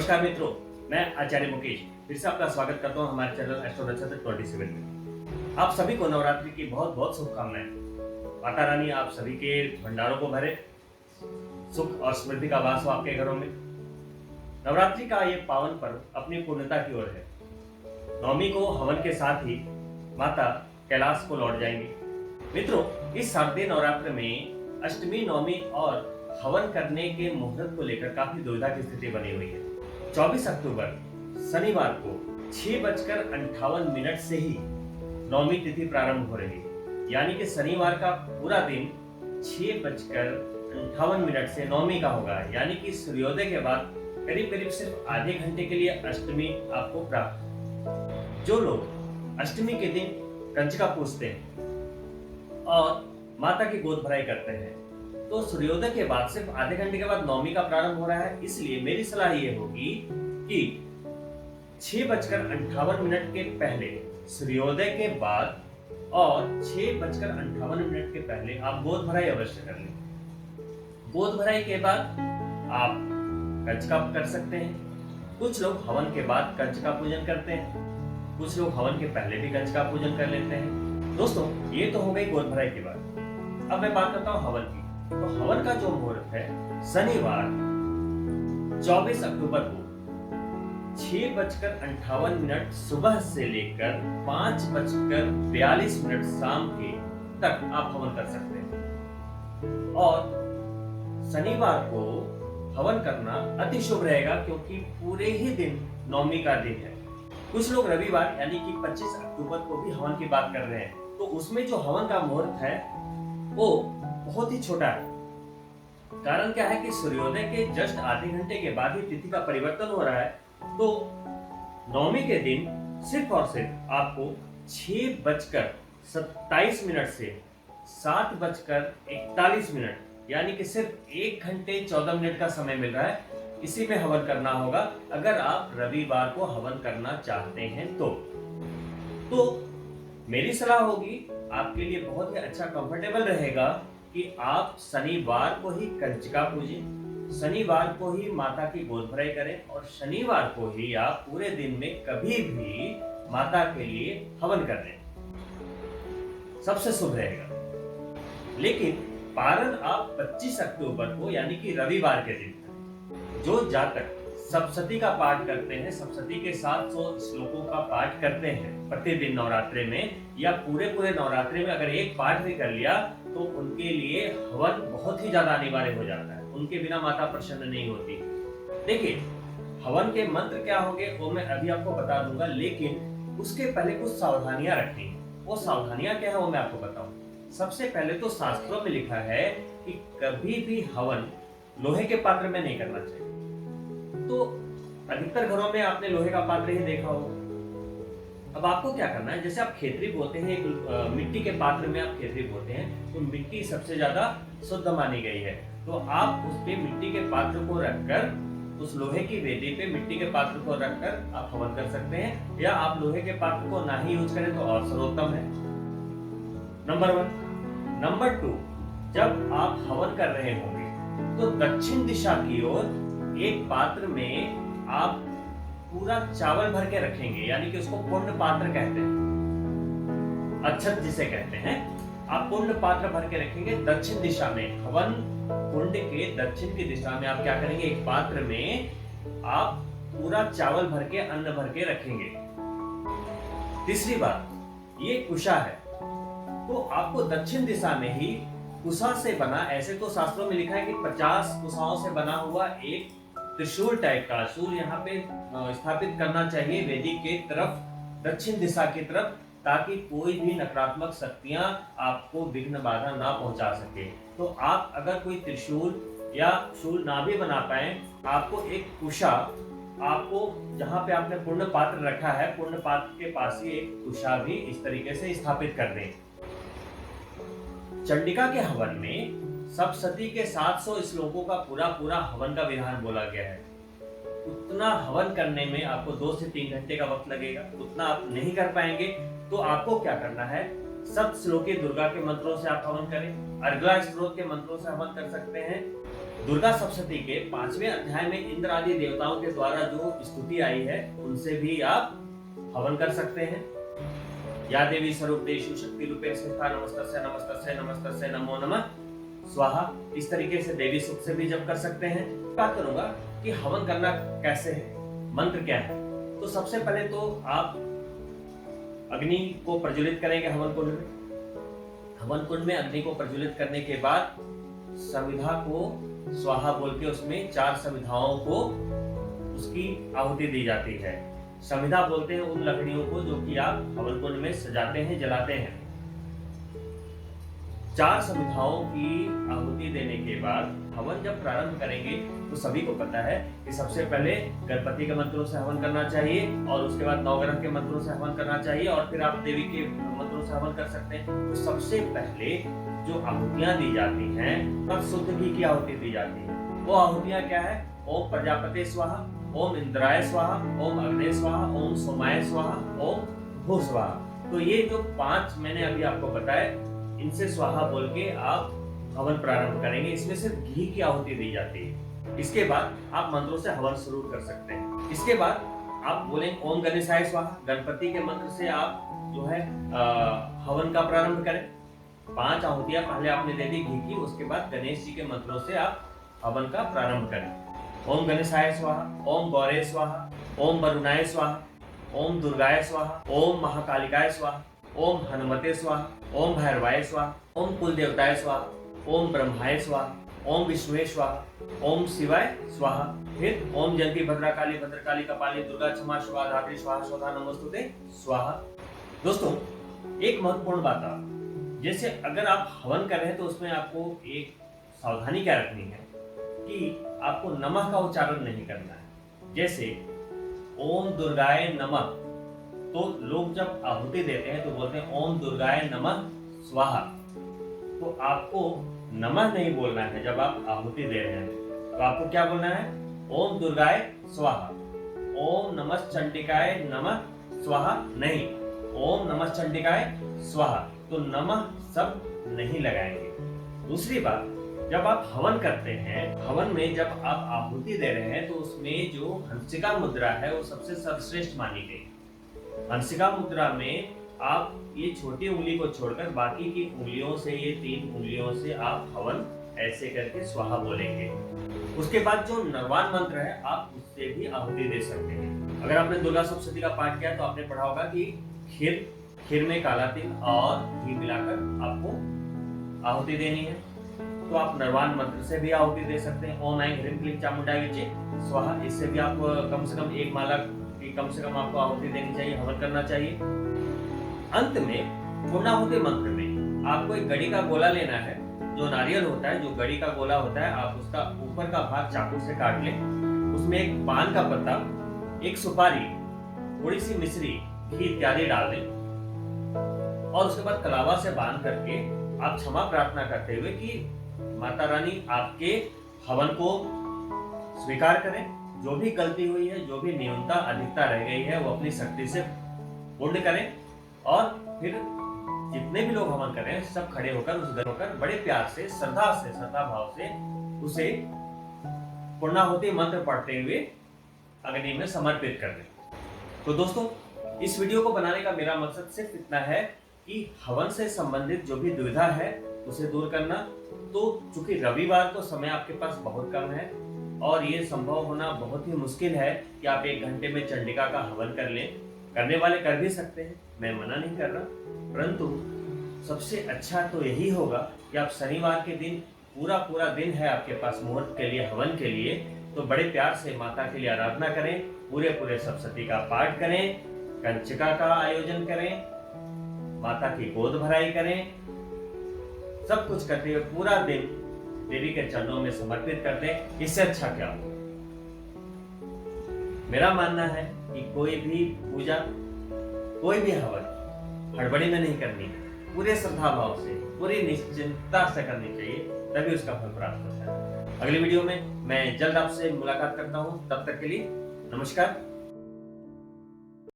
नमस्कार मित्रों, मैं आचार्य मुकेश फिर से आपका स्वागत करता हूं हमारे चैनल एस्ट्रो नक्षत्र 27 में। आप सभी को नवरात्रि की बहुत बहुत शुभकामनाएं। माता रानी आप सभी के भंडारों को भरे, सुख और समृद्धि का वास हो आपके घरों में। नवरात्रि का ये पावन पर्व अपनी पूर्णता की ओर है। नवमी को हवन के साथ ही माता कैलाश को लौट जाएंगी। मित्रों, इस शारदीय नवरात्र में अष्टमी, नवमी और हवन करने के मुहूर्त को लेकर काफी दुविधा की स्थिति बनी हुई है। 24 अक्टूबर शनिवार को 6:58 से ही नवमी तिथि प्रारंभ हो रही है, यानी कि शनिवार का पूरा दिन 6:58 से नवमी का होगा, यानी कि सूर्योदय के बाद करीब करीब सिर्फ आधे घंटे के लिए अष्टमी आपको प्राप्त। जो लोग अष्टमी के दिन कंजका पूजते हैं और माता की गोद भराई करते हैं, तो सूर्योदय के बाद सिर्फ आधे घंटे के बाद नवमी का प्रारंभ हो रहा है। इसलिए मेरी सलाह ये होगी कि 6:58 के पहले, सूर्योदय के बाद और 6:58 के पहले आप गोद भराई अवश्य कर लें। गोद भराई के बाद आप कंजका कर सकते हैं। कुछ लोग हवन के बाद कंजका पूजन करते हैं, कुछ लोग हवन के पहले भी कंजका पूजन कर लेते हैं। दोस्तों, ये तो हो गई गोद भराई की बात। अब मैं बात करता हूँ हवन की। तो हवन का जो मुहूर्त है शनिवार 24 अक्टूबर को 6:58 सुबह से लेकर 5:42 शाम के तक आप हवन कर सकते हैं। और शनिवार को हवन करना अति शुभ रहेगा, क्योंकि पूरे ही दिन नवमी का दिन है। कुछ लोग रविवार यानी कि 25 अक्टूबर को भी हवन की बात कर रहे हैं, तो उसमें जो हवन का मुहूर्त है वो बहुत ही छोटा है। कारण क्या है कि सूर्योदय के जस्ट आधे घंटे के बाद ही तिथि का परिवर्तन हो रहा है। तो नवमी के दिन सिर्फ और सिर्फ आपको 6:27 से 7:41 यानी कि सिर्फ 1 घंटे 14 मिनट का समय मिल रहा है। इसी में हवन करना होगा अगर आप रविवार को हवन करना चाहते हैं तो मेरी सलाह होगी, आपके लिए बहुत ही अच्छा कंफर्टेबल रहेगा कि आप शनिवार को ही कंजका पूजें, शनिवार को ही माता की गोद भराई करें और शनिवार को ही आप पूरे दिन में कभी भी माता के लिए हवन कर लें, सबसे शुभ रहेगा। लेकिन पारण आप 25 अक्टूबर को यानी कि रविवार के दिन, जो जातक सप्तशती का पाठ करते हैं, सप्तशती के 700 श्लोकों का पाठ करते हैं प्रतिदिन नवरात्रि में या पूरे नवरात्रि में, अगर एक पाठ भी कर लिया तो उनके लिए हवन बहुत ही ज्यादा अनिवार्य हो जाता है। उनके बिना माता प्रसन्न नहीं होती। देखिए, हवन के मंत्र क्या होंगे वो मैं अभी आपको बता दूंगा, लेकिन उसके पहले कुछ सावधानियां रखनी है। वो सावधानियां क्या है वो मैं आपको बताऊं। सबसे पहले तो शास्त्रों में लिखा है कि कभी भी हवन लोहे के पात्र में नहीं करना चाहिए। तो अधिकतर घरों में आपने लोहे का पात्र ही देखा होगा। अब आपको क्या करना है, जैसे आप खेतरी बोते हैं, एक मिट्टी के पात्र में आप खेतरी बोते हैं, तो मिट्टी सबसे ज्यादा शुद्ध मानी गई है। तो आप उस पे मिट्टी के पात्र को रखकर, उस लोहे की वेदी पे मिट्टी के पात्र को रखकर आप हवन कर सकते हैं, या आप लोहे के पात्र को ना ही यूज करें तो और सर्वोत्तम है। नंबर 1। नंबर 2, जब आप हवन कर रहे होंगे तो दक्षिण दिशा की ओर एक पात्र में आप पूरा चावल भर के रखेंगे, यानी कि उसको पुण्य पात्र कहते हैं, अक्षत जिसे कहते हैं। आप पुण्य पात्र भर के रखेंगे दक्षिण दिशा में। हवन कुंड के दक्षिण की दिशा में आप क्या करेंगे, एक पात्र में आप पूरा चावल भर के, अन्न भर के रखेंगे। तीसरी बात, ये कुशा है, तो आपको दक्षिण दिशा में ही कुशा से बना, ऐसे तो शास्त्रों में लिखा है कि 50 कुशाओं से बना हुआ एक त्रिशूल टाइप का शूल यहाँ पे स्थापित करना चाहिए वेदी के तरफ, दक्षिण दिशा की तरफ, ताकि कोई भी नकारात्मक शक्तियां आपको विघ्न बाधा ना पहुंचा सके। तो आप अगर कोई त्रिशूल या शूल ना भी बना पाए, आपको एक कुशा, आपको जहां पे आपने पुण्य पात्र रखा है, पुण्य पात्र के पास ही एक कुशा भी इस तरीके से स्थापित कर दें। चंडिका के हवन में सप्तशती के 700 श्लोकों का पूरा हवन का विधान बोला गया है। उतना हवन करने में आपको 2 से 3 घंटे का वक्त लगेगा, उतना आप नहीं कर पाएंगे। तो आपको क्या करना है, सप्त श्लोकी दुर्गा के मंत्रों से आप हवन करें, अर्गला स्त्रोत के मंत्रों से हवन कर सकते हैं, दुर्गा सप्तशती के 5वें अध्याय में इंद्र आदि देवताओं के द्वारा जो स्तुति आई है उनसे भी आप हवन कर सकते हैं। या देवी स्वरूपेषु शक्ति रूपेण स्थिता नमस्तस्यै नमस्तस्यै नमस्तस्यै नमो नमः स्वाहा, इस तरीके से देवी सुक्त से भी जप कर सकते हैं। बात करूंगा कि हवन करना कैसे है, मंत्र क्या है। तो सबसे पहले तो आप अग्नि को प्रज्वलित करेंगे हवन कुंड में। हवन कुंड में अग्नि को प्रज्वलित करने के बाद समिधा को स्वाहा बोल के उसमें 4 समिधाओं को उसकी आहुति दी जाती है। समिधा बोलते हैं उन लकड़ियों को जो कि आप हवन कुंड में सजाते हैं, जलाते हैं। 4 समिधाओं की आहुति देने के बाद हवन जब प्रारंभ करेंगे तो सभी को पता है कि सबसे पहले गणपति के मंत्रों से हवन करना चाहिए और उसके बाद नवग्रह के मंत्रों से हवन करना चाहिए और फिर आप देवी के मंत्रों से हवन कर सकते हैं। तो सबसे पहले जो आहुतियां दी जाती हैं तब शुद्ध घी की आहुति दी जाती है। वो आहुतियां क्या है? ओम प्रजापते स्वाहा, ओम इंद्राय स्वाहा, ओम अग्ने स्वाहा, ओम सोमाय स्वाहा, ओम भू स्वाहा। तो ये जो 5 मैंने अभी आपको बताया, इनसे स्वाहा बोल के आप हवन प्रारंभ करेंगे। इसमें सिर्फ घी की आहुति दी जाती है। इसके बाद आप मंत्रों से हवन शुरू कर सकते हैं। इसके बाद आप बोलेंगे ओम गणेशाय स्वाहा, गणपति के मंत्र से आप जो है हवन का प्रारंभ करें। 5 आहुतियां पहले आपने दे दी घी की, उसके बाद गणेश जी के मंत्रों से आप हवन का प्रारंभ करें। ओम गणेशाय स्वाहा, ओम गौरे स्वाहा, ओम वरुणाय स्वाहा, ओम दुर्गाय स्वाहा, ओम महाकालिकाय स्वाहा, ओम हनुमते स्वाहा, ओम भैरवाय स्वाहा, ओम कुल देवताय स्वाहा, ओम ब्रह्माय स्वाहा, ओम विष्णुवे स्वाहा, ओम शिवाय स्वाहा, फिर ओम जंती भद्रकाली भद्रकाली कपाली दुर्गा क्षमा शिवा धात्री स्वाहा स्वधा नमोस्तुते स्वाहा। दोस्तों, एक महत्वपूर्ण बात आप जैसे अगर आप हवन कर रहे हैं तो उसमें आपको एक सावधानी क्या रखनी है कि आपको नमः का उच्चारण नहीं करना है। जैसे ओम दुर्गाय नमः, तो लोग जब आहुति देते हैं तो बोलते हैं ओम दुर्गाय नमः स्वाहा। तो आपको नमः नहीं बोलना है। जब आप आहुति दे रहे हैं तो आपको क्या बोलना है? ओम दुर्गाय स्वाहा। ओम नमः चंडिकाय नमः स्वाहा नहीं, ओम नमः चंडिकाय स्वाहा। तो नमः सब नहीं लगाएंगे। दूसरी बात, जब आप हवन करते हैं, हवन में जब आप आहुति दे रहे हैं तो उसमें जो हंसिका मुद्रा है वो सबसे सर्वश्रेष्ठ मानी गई। हंसिका मुद्रा में आप ये छोटी उंगली को छोड़कर बाकी की उंगलियों से, ये 3 उंगलियों से आप हवन ऐसे करके स्वाहा बोलेंगे। उसके बाद जो नरवान मंत्र है आप उससे भी आहुति दे सकते हैं। अगर आपने दुर्गा सप्तशती का पाठ किया तो आपने पढ़ा होगा कि खीर में काला तिल और घी मिलाकर आपको आहुति देनी है। तो आप नरवान मंत्र से भी आहुति दे सकते हैं। ओम ऐं ह्रीं क्लीं चामुंडाय विचे स्वाहा। इससे भी आप कम से कम 1 माला की कम से कम आपको आहुति देनी चाहिए, हवन करना चाहिए। अंत में पूर्णाहुति मंत्र में आपको एक गड़ी का गोला लेना है। जो नारियल होता है, जो गड़ी का गोला होता है, आप उसका ऊपर का भाग चाकू से काट लें। उसमें एक पान का पत्ता, एक सुपारी, थोड़ी सी मिश्री, घी इत्यादि डाल दें और उसके बाद कलावा से बांध करके आप क्षमा प्रार्थना करते हुए कि माता रानी आपके हवन को स्वीकार करें। जो भी गलती हुई है, जो भी न्यूनता अधिकता रह गई है, वो अपनी शक्ति से पूर्ण करें। और फिर जितने भी लोग हवन कर रहे हैं सब खड़े होकर उस घर होकर बड़े प्यार से, श्रद्धा भाव से उसे पूर्णाहुति मंत्र पढ़ते हुए अग्नि में समर्पित कर दें। तो दोस्तों, इस वीडियो को बनाने का मेरा मकसद सिर्फ इतना है कि हवन से संबंधित जो भी दुविधा है उसे दूर करना। तो चूंकि रविवार को समय आपके पास बहुत कम है और ये संभव होना बहुत ही मुश्किल है कि आप 1 घंटे में चंडिका का हवन कर लें। करने वाले कर भी सकते हैं, मैं मना नहीं कर रहा, परंतु सबसे अच्छा तो यही होगा कि आप शनिवार के दिन पूरा दिन है आपके पास मुहूर्त के लिए, हवन के लिए, तो बड़े प्यार से माता के लिए आराधना करें, पूरे सप्तशती का पाठ करें, कंचिका का आयोजन करें, माता की गोद भराई करें, सब कुछ करते हुए पूरा दिन देवी के चरणों में समर्पित कर दें। इससे अच्छा क्या हो? मेरा मानना है कि कोई भी पूजा, कोई भी हवन हड़बड़ी में नहीं करनी, पूरे श्रद्धा भाव से, पूरी निश्चिंतता से करनी चाहिए, तभी उसका फल प्राप्त होता है। अगली वीडियो में मैं जल्द आपसे मुलाकात करता हूं। तब तक के लिए नमस्कार।